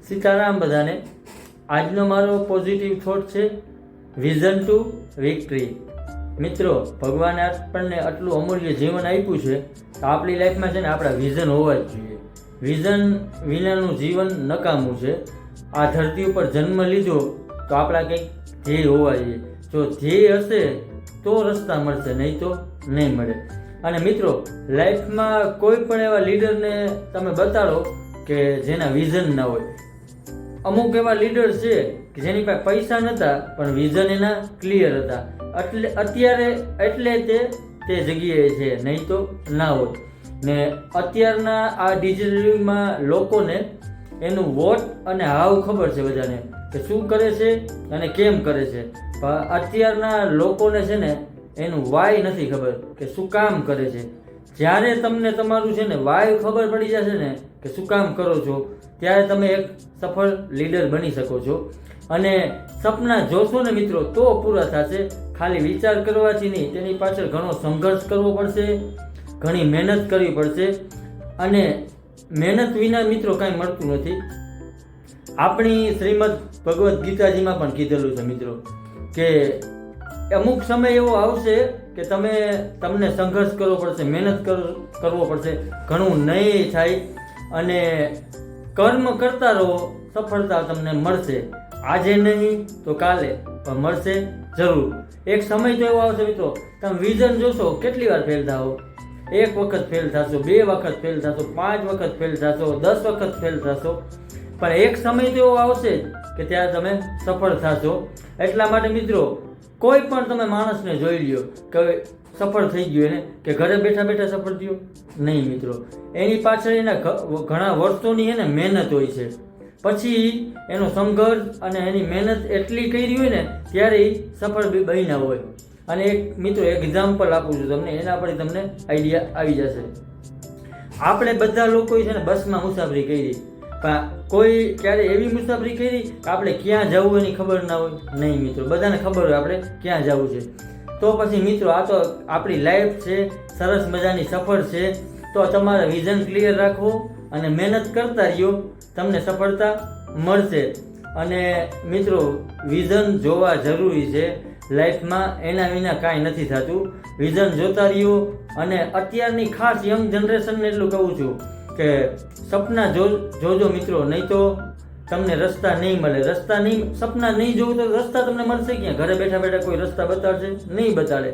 સીતારામ બધાને. આજનો મારો પોઝિટિવ થોટ છે વિઝન ટુ વિક્ટરી. મિત્રો, ભગવાને આપણને આટલું અમૂલ્ય જીવન આપ્યું છે તો આપણી લાઈફમાં છે ને આપણા વિઝન હોવા જ જોઈએ. વિઝન વિનાનું જીવન નકામું છે. આ ધરતી ઉપર જન્મ લીધો તો આપણા કંઈક ધ્યેય હોવા જોઈએ. જો ધ્યેય હશે તો રસ્તા મળશે, નહીં તો નહીં મળે. અને મિત્રો, લાઈફમાં કોઈ પણ એવા લીડરને તમે બતાડો કે જેના વિઝન ના હોય. અમુક એવા લીડર છે કે જેની પાસે પૈસા નહોતા પણ વિઝન એના ક્લિયર હતા, એટલે તે જગ્યાએ છે, નહીં તો ના હોય. ને અત્યારના આ ડિજિટલ યુગમાં લોકોને એનું વોટ અને હાવ ખબર છે બધાને કે શું કરે છે અને કેમ કરે છે. પણ અત્યારના લોકોને છે ને એનું વાય નથી ખબર કે શું કામ કરે છે. જ્યારે તમને તમારું છે ને વાય ખબર પડી જશે ને કે શું કામ કરો છો, ત્યારે તમે એક સફળ લીડર બની શકો છો. અને સપના જોશો ને મિત્રો તો પૂરા થશે. ખાલી વિચાર કરવાથી નહીં, તેની પાછળ ઘણો સંઘર્ષ કરવો પડશે, ઘણી મહેનત કરવી પડશે. અને મહેનત વિના મિત્રો કાંઈ મળતું નથી. આપણી શ્રીમદ ભગવદ્ ગીતાજીમાં પણ કીધેલું છે મિત્રો કે અમુક સમય એવો આવશે કે તમને સંઘર્ષ કરવો પડશે, મહેનત કરવો પડશે, ઘણું નહીં થાય. અને કર્મ કરતા રહો, સફળતા તમને મળશે. આજે નહીં તો કાલે પણ મળશે જરૂર. એક સમય તો એવો આવશે મિત્રો, તમે વિઝન જોશો કેટલી વાર ફેલ થાઓ. એક વખત ફેલ થશો, 2 વખત ફેલ થશો, 5 વખત ફેલ થશો, 10 વખત ફેલ થશો, પણ એક સમય તો એવો આવશે કે ત્યારે તમે સફળ થશો. એટલા માટે મિત્રો, કોઈ પણ તમે માણસને જોઈ લ્યો કે સફળ થઈ ગયો એને કે ઘરે બેઠા બેઠા સફળ થયો, નહીં મિત્રો. એની પાછળ એના ઘણા વર્ષોની એને મહેનત હોય છે. પછી એનો સંઘર્ષ અને એની મહેનત એટલી કરી હોય ને ત્યારે એ સફળ બન્યા હોય. અને એક મિત્રો એક્ઝામ્પલ આપું છું તમને, એના પર તમને આઈડિયા આવી જશે. આપણે બધા લોકોએ છે ને બસમાં મુસાફરી કરી, પણ કોઈ ક્યારે એવી મુસાફરી કરી કે આપણે ક્યાં જવું એની ખબર ના હોય, નહીં મિત્રો. બધાને ખબર હોય આપણે ક્યાં જવું છે. તો પછી મિત્રો, આ તો આપણી લાઈફ છે, સરસ મજાની સફર છે. તો તમારે વિઝન ક્લિયર રાખો અને મહેનત કરતા રહ્યો, તમને સફળતા મળશે. અને મિત્રો, વિઝન જોવા જરૂરી છે લાઈફમાં, એના વિના કાંઈ નથી થતું. વિઝન જોતા રહ્યો. અને અત્યારની ખાસ યંગ જનરેશનને એટલું કહું છું કે સપના જોજો મિત્રો, નહીં તો તમને રસ્તા નહીં મળે. સપના નહીં જોવું તો રસ્તા તમને મળશે ક્યાં? ઘરે બેઠા બેઠા કોઈ રસ્તા બતાડશે? નહીં બતાડે.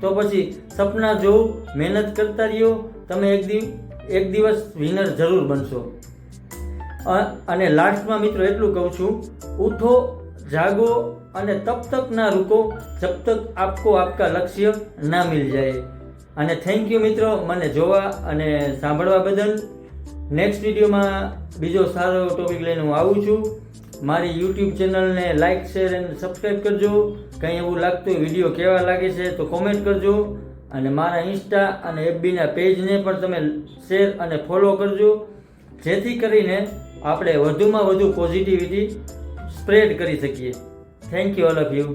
તો પછી સપના જોવું, મહેનત કરતા રહ્યો, તમે એક દિવસ વિનર જરૂર બનશો. અને લાસ્ટમાં મિત્રો એટલું કહું છું, ઉઠો, જાગો અને તબ તક ના રૂકો જબ તક આપકો આપકા લક્ષ્ય ના મિલ જાય. અને થેન્ક યુ મિત્રો, મને જોવા અને સાંભળવા બદલ. નેક્સ્ટ વિડીયોમાં બીજો સારો ટોપિક લઈને હું આવું છું. મારી યુટ્યુબ ચેનલને લાઇક, શેર અને સબસ્ક્રાઈબ કરજો. કંઈ એવું લાગતું હોય, વિડીયો કેવા લાગે છે તો કોમેન્ટ કરજો. અને મારા ઇન્સ્ટા અને એફબીના પેજને પણ તમે શેર અને ફોલો કરજો, જેથી કરીને આપણે વધુમાં વધુ પોઝિટિવિટી સ્પ્રેડ કરી શકીએ. Thank you all of you.